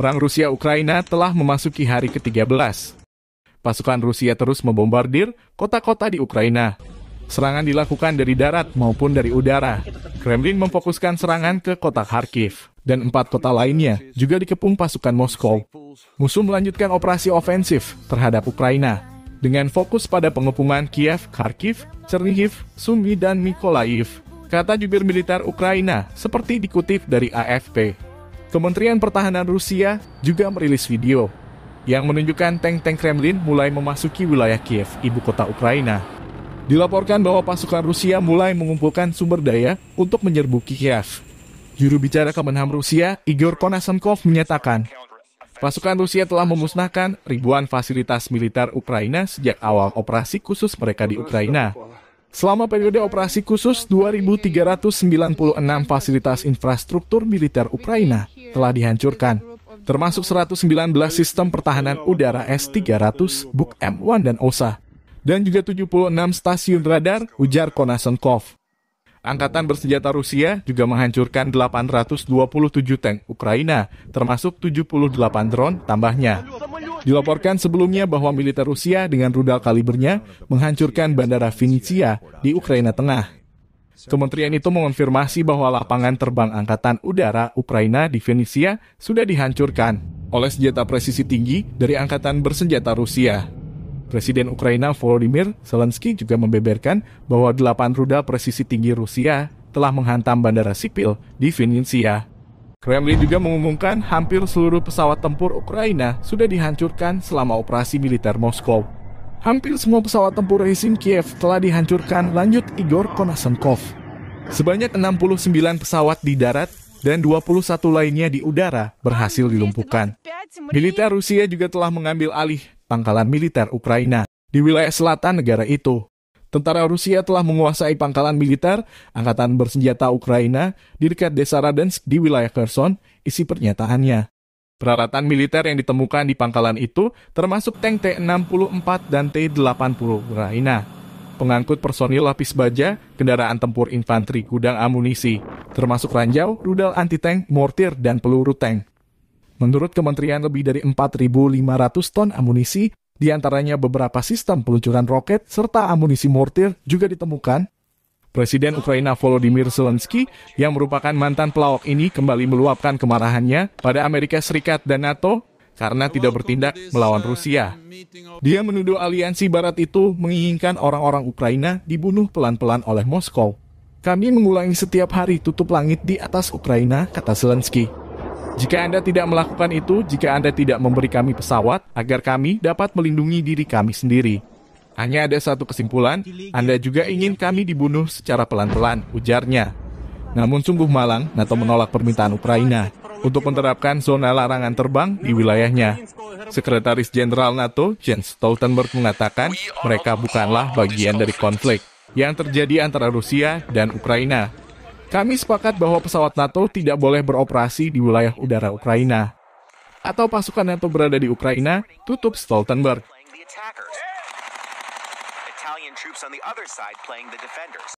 Perang Rusia-Ukraina telah memasuki hari ke-13. Pasukan Rusia terus membombardir kota-kota di Ukraina. Serangan dilakukan dari darat maupun dari udara. Kremlin memfokuskan serangan ke kota Kharkiv, dan 4 kota lainnya juga dikepung pasukan Moskow. Musuh melanjutkan operasi ofensif terhadap Ukraina, dengan fokus pada pengepungan Kiev, Kharkiv, Chernihiv, Sumy, dan Mykolaiv, kata jubir militer Ukraina, seperti dikutip dari AFP. Kementerian Pertahanan Rusia juga merilis video yang menunjukkan tank-tank Kremlin mulai memasuki wilayah Kiev, ibu kota Ukraina. Dilaporkan bahwa pasukan Rusia mulai mengumpulkan sumber daya untuk menyerbu Kiev. Juru bicara Kemenham Rusia, Igor Konashenkov, menyatakan pasukan Rusia telah memusnahkan ribuan fasilitas militer Ukraina sejak awal operasi khusus mereka di Ukraina. Selama periode operasi khusus, 2.396 fasilitas infrastruktur militer Ukraina telah dihancurkan, termasuk 119 sistem pertahanan udara S-300, Buk M1 dan OSA, dan juga 76 stasiun radar, ujar Konashenkov. Angkatan bersenjata Rusia juga menghancurkan 827 tank Ukraina, termasuk 78 drone tambahnya. Dilaporkan sebelumnya bahwa militer Rusia dengan rudal kalibernya menghancurkan bandara Vinnytsia di Ukraina Tengah. Kementerian itu mengonfirmasi bahwa lapangan terbang Angkatan Udara Ukraina di Vinnytsia sudah dihancurkan oleh senjata presisi tinggi dari Angkatan Bersenjata Rusia. Presiden Ukraina Volodymyr Zelensky juga membeberkan bahwa 8 rudal presisi tinggi Rusia telah menghantam bandara sipil di Vinnytsia. Kremlin juga mengumumkan hampir seluruh pesawat tempur Ukraina sudah dihancurkan selama operasi militer Moskow. Hampir semua pesawat tempur rezim Kiev telah dihancurkan, lanjut Igor Konashenkov. Sebanyak 69 pesawat di darat dan 21 lainnya di udara berhasil dilumpuhkan. Militer Rusia juga telah mengambil alih pangkalan militer Ukraina di wilayah selatan negara itu. Tentara Rusia telah menguasai pangkalan militer Angkatan Bersenjata Ukraina di dekat desa Radensk di wilayah Kherson, isi pernyataannya. Peralatan militer yang ditemukan di pangkalan itu termasuk tank T-64 dan T-80 Ukraina, pengangkut personil lapis baja, kendaraan tempur infanteri, gudang amunisi, termasuk ranjau, rudal anti-tank, mortir, dan peluru tank. Menurut kementerian, lebih dari 4.500 ton amunisi, di antaranya beberapa sistem peluncuran roket serta amunisi mortir juga ditemukan. Presiden Ukraina Volodymyr Zelensky yang merupakan mantan pelawak ini kembali meluapkan kemarahannya pada Amerika Serikat dan NATO karena tidak bertindak melawan Rusia. Dia menuduh aliansi Barat itu menginginkan orang-orang Ukraina dibunuh pelan-pelan oleh Moskow. Kami mengulangi setiap hari tutup langit di atas Ukraina, kata Zelensky. Jika Anda tidak melakukan itu, jika Anda tidak memberi kami pesawat, agar kami dapat melindungi diri kami sendiri. Hanya ada satu kesimpulan, Anda juga ingin kami dibunuh secara pelan-pelan, ujarnya. Namun sungguh malang, NATO menolak permintaan Ukraina untuk menerapkan zona larangan terbang di wilayahnya. Sekretaris Jenderal NATO, Jens Stoltenberg, mengatakan mereka bukanlah bagian dari konflik yang terjadi antara Rusia dan Ukraina. Kami sepakat bahwa pesawat NATO tidak boleh beroperasi di wilayah udara Ukraina. Atau pasukan NATO berada di Ukraina, tutup Stoltenberg.